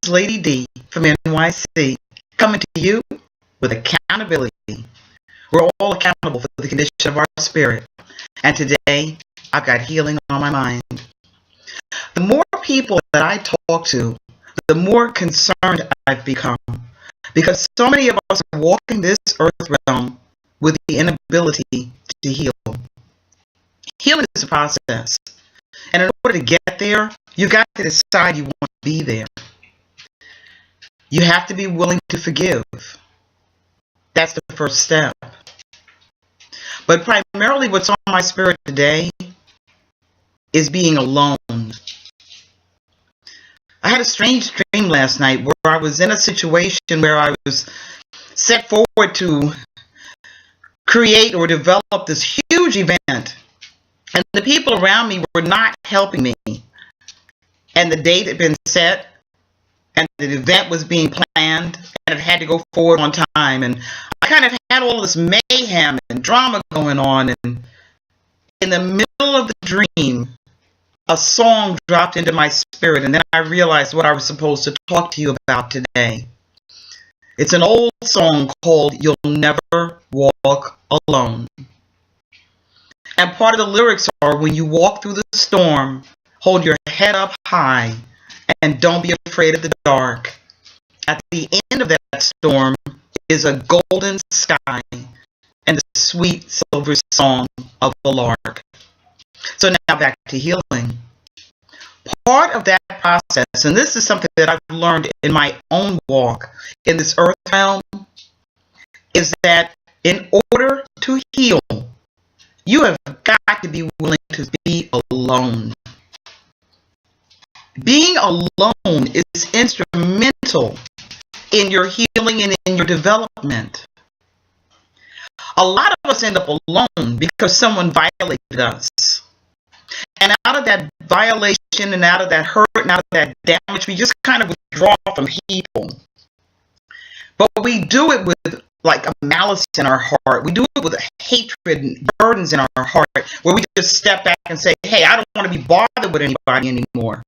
Lady D from NYC, coming to you with accountability. We're all accountable for the condition of our spirit. And today, I've got healing on my mind. The more people that I talk to, the more concerned I've become. Because so many of us are walking this earth realm with the inability to heal. Healing is a process. And in order to get there, you've got to decide you want to be there. You have to be willing to forgive. That's the first step. But primarily what's on my spirit today is being alone. I had a strange dream last night where I was in a situation where I was set forward to create or develop this huge event. And the people around me were not helping me. And the date had been set. And the event was being planned, and it had to go forward on time. And I kind of had all this mayhem and drama going on. And in the middle of the dream, a song dropped into my spirit, and then I realized what I was supposed to talk to you about today. It's an old song called "You'll Never Walk Alone." And part of the lyrics are, when you walk through the storm, hold your head up high, and don't be afraid of the dark. At the end of that storm is a golden sky and the sweet silver song of a lark. So now back to healing. Part of that process, and this is something that I've learned in my own walk in this earth realm, is that in order to heal, you have got to be willing to be alone. Being alone is instrumental in your healing and in your development. A lot of us end up alone because someone violated us. And out of that violation and out of that hurt and out of that damage, we just kind of withdraw from people. But we do it with like a malice in our heart. We do it with a hatred and burdens in our heart, where we just step back and say, hey, I don't want to be bothered with anybody anymore.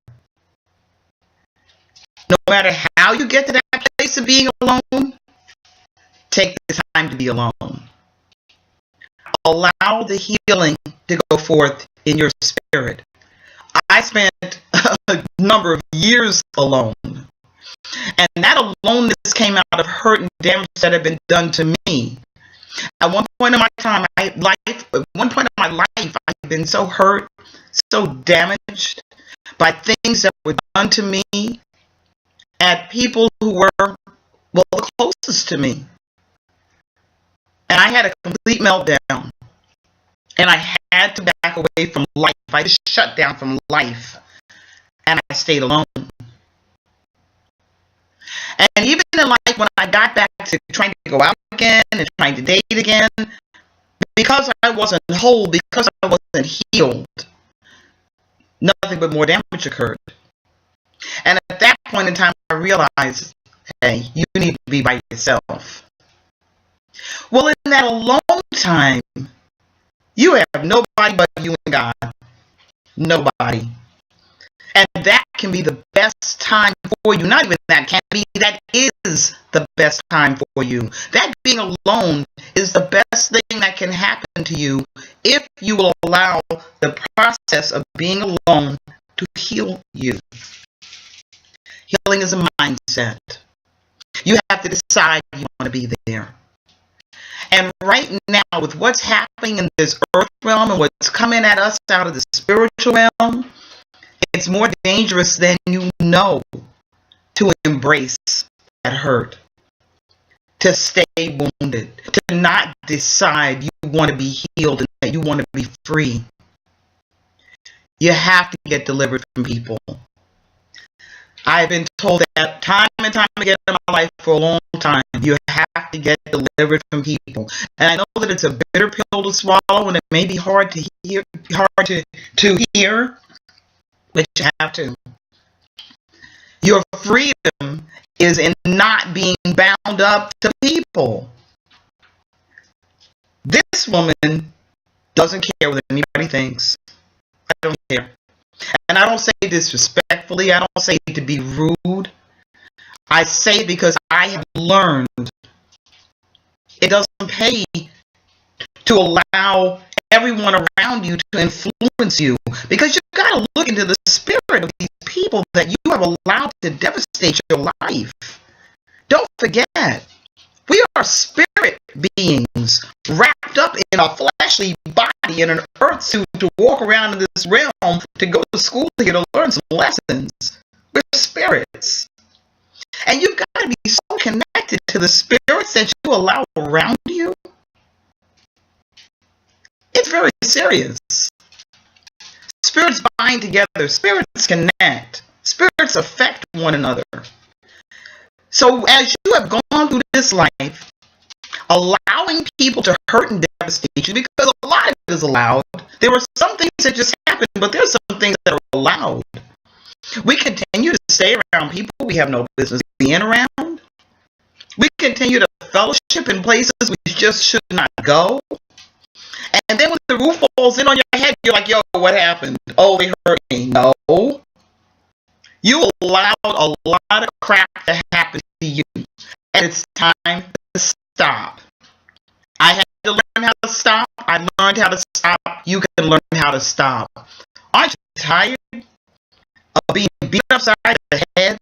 No matter how you get to that place of being alone, take the time to be alone. Allow the healing to go forth in your spirit. I spent a number of years alone. And that aloneness came out of hurt and damage that had been done to me. At one point in my life, I've been so hurt, so damaged by things that were done to me at people who were, well, the closest to me. And I had a complete meltdown. And I had to back away from life. I just shut down from life. And I stayed alone. And even in life, when I got back to trying to go out again and trying to date again, because I wasn't whole, because I wasn't healed, nothing but more damage occurred. And at that point in time, I realized, hey, you need to be by yourself. Well, in that alone time, you have nobody but you and God. Nobody. And that can be the best time for you. Not even that can be, that is the best time for you. That being alone is the best thing that can happen to you if you will allow the process of being alone to heal you. Healing is a mindset. You have to decide you want to be there. And right now, with what's happening in this earth realm and what's coming at us out of the spiritual realm, it's more dangerous than you know to embrace that hurt, to stay wounded, to not decide you want to be healed and that you want to be free. You have to get delivered from people. I've been told that time and time again in my life for a long time. You have to get delivered from people. And I know that it's a bitter pill to swallow and it may be hard to hear, but you have to. Your freedom is in not being bound up to people. This woman doesn't care what anybody thinks. I don't care. And I don't say disrespectfully. I don't say to be rude. I say it because I have learned it doesn't pay to allow everyone around you to influence you, because you've got to look into the spirit of these people that you have allowed to devastate your life. Don't forget, we are spirit beings wrapped up in a fleshly body in an earth suit to walk around in this realm, to go to school here to learn some lessons. We're spirits. And you've got to be so connected to the spirits that you allow around you. It's very serious. Spirits bind together. Spirits connect. Spirits affect one another. So as you have gone through this life, allowing people to hurt and devastate you, because a lot of it is allowed. There are some things that just happen, but there's some things that are allowed. We continue to stay around people we have no business being around. We continue to fellowship in places we just should not go. And then when the roof falls in on your head, you're like, yo, what happened? Oh, they hurt me. No. You allowed a lot of crap to happen to you. And it's time to stop. I had to learn how to stop. I learned how to stop. You can learn how to stop. Aren't you tired of being beat upside the head?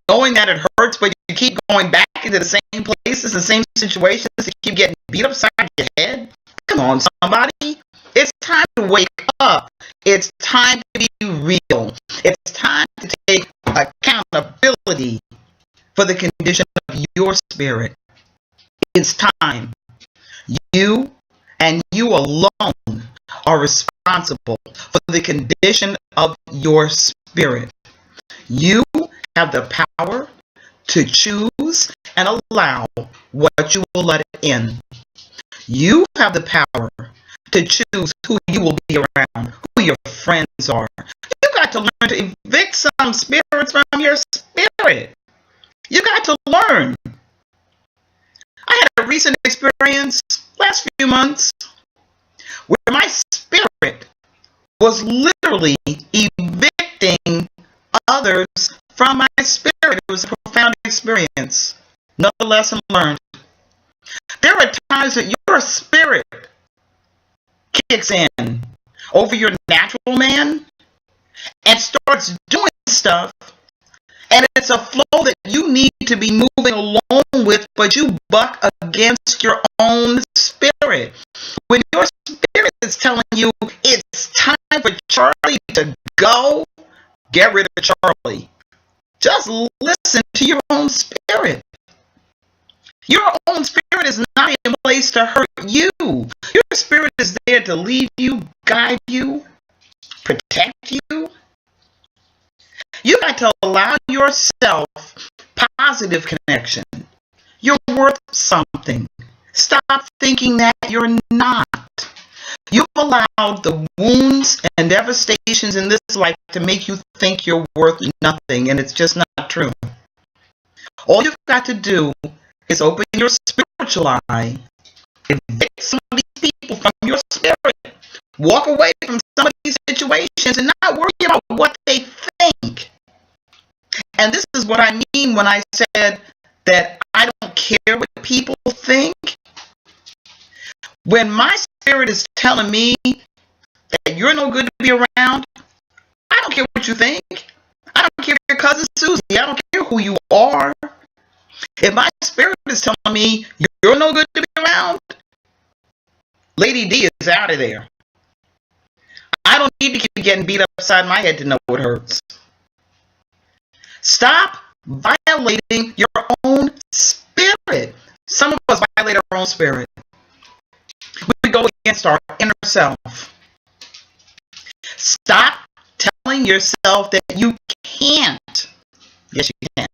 Knowing that it hurts, but you keep going back into the same places, the same situations, you keep getting beat upside your head? Come on, somebody. It's time to wake up. It's time to be real. It's time to take accountability for the condition of your spirit. It's time. You and you alone are responsible for the condition of your spirit. You have the power to choose and allow what you will let in. You have the power to choose who you will be around, who your friends are. You got to learn to evict some spirits from your spirit. You got to learn. I had a recent experience last few months where my spirit was literally evicting others from my spirit. It was a profound experience. Another lesson learned. There are times that your spirit kicks in over your natural man and starts doing stuff, and it's a flow that you need to be moving along with, but you buck against your own spirit. When your spirit is telling you it's time for Charlie to go, get rid of Charlie. Just listen to your own spirit. Your own spirit is not in place to hurt you. Your spirit is there to lead you, guide you, protect you. You got to allow yourself positive connection. You're worth something. Stop thinking that you're not. You've allowed the wounds and devastations in this life to make you think you're worth nothing, and it's just not true. All you've got to do is open your spiritual eye, evict some of these people from your spirit, walk away from some of these situations, and not worry about what they think. And this is what I mean when I said that I don't care what people think. When my spirit is telling me that you're no good to be around, I don't care what you think. I don't care if you're cousin Susie. I don't care who you are. If my spirit is telling me you're no good to be around, Lady D is out of there. I don't need to keep getting beat upside my head to know what hurts. Stop violating your own spirit. Some of us violate our own spirit. We go against our inner self. Stop telling yourself that you can't. Yes, you can.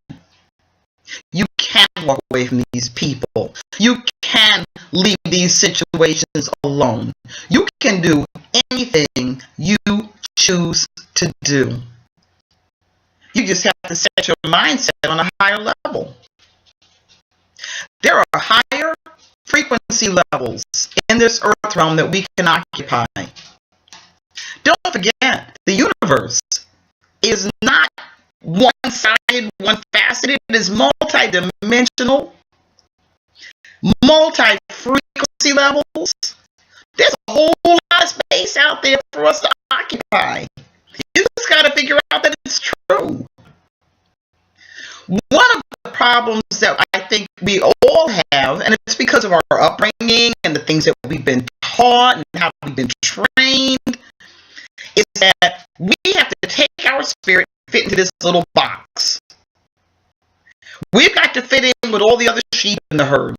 You can walk away from these people. You can leave these situations alone. You can do anything you choose to do. You just have to set your mindset on a higher level. There are higher frequency levels in this earth realm that we can occupy. Don't forget, the universe is not one-sided, one-faceted. It is multi-dimensional, multi-frequency levels. There's a whole lot of space out there for us to occupy. You just got to figure out that it's true. One of the problems that I think we all have, and it's because of our upbringing and the things that we've been taught and how we've been trained, is that we have to take our spirit and fit into this little box. We've got to fit in with all the other sheep in the herd.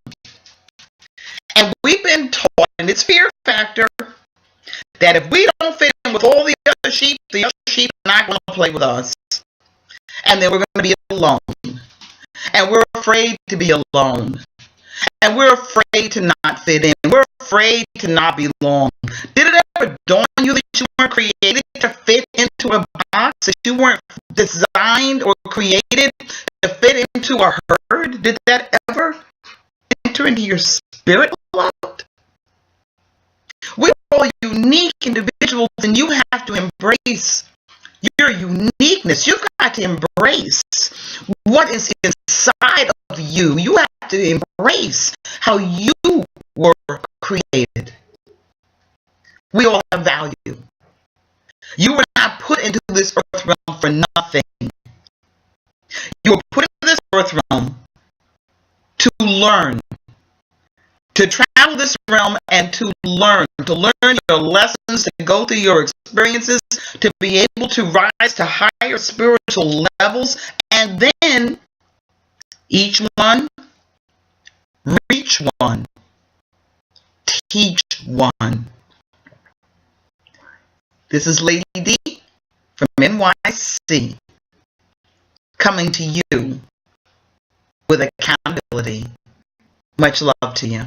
And we've been taught, and it's fear factor, that if we don't fit in with all the other sheep are not going to play with us. And then we're going to be alone. And we're afraid to be alone. And we're afraid to not fit in. We're afraid to not belong. Did it ever dawn on you that you weren't created to fit into a box? That you weren't designed or created to fit into a herd? Did that ever enter into your spirit, beloved? We're all unique individuals, and you have to embrace your uniqueness. You've got to embrace what is inside of you. You have to embrace how you were created. We all have value. You were not put into this earth realm for nothing. You were put into this earth realm to learn, to travel this realm and to learn your lessons, to go through your experiences, to be able to rise to higher spiritual levels, and then each one, reach one, teach one. This is Lady D from NYC, coming to you with accountability. Much love to you.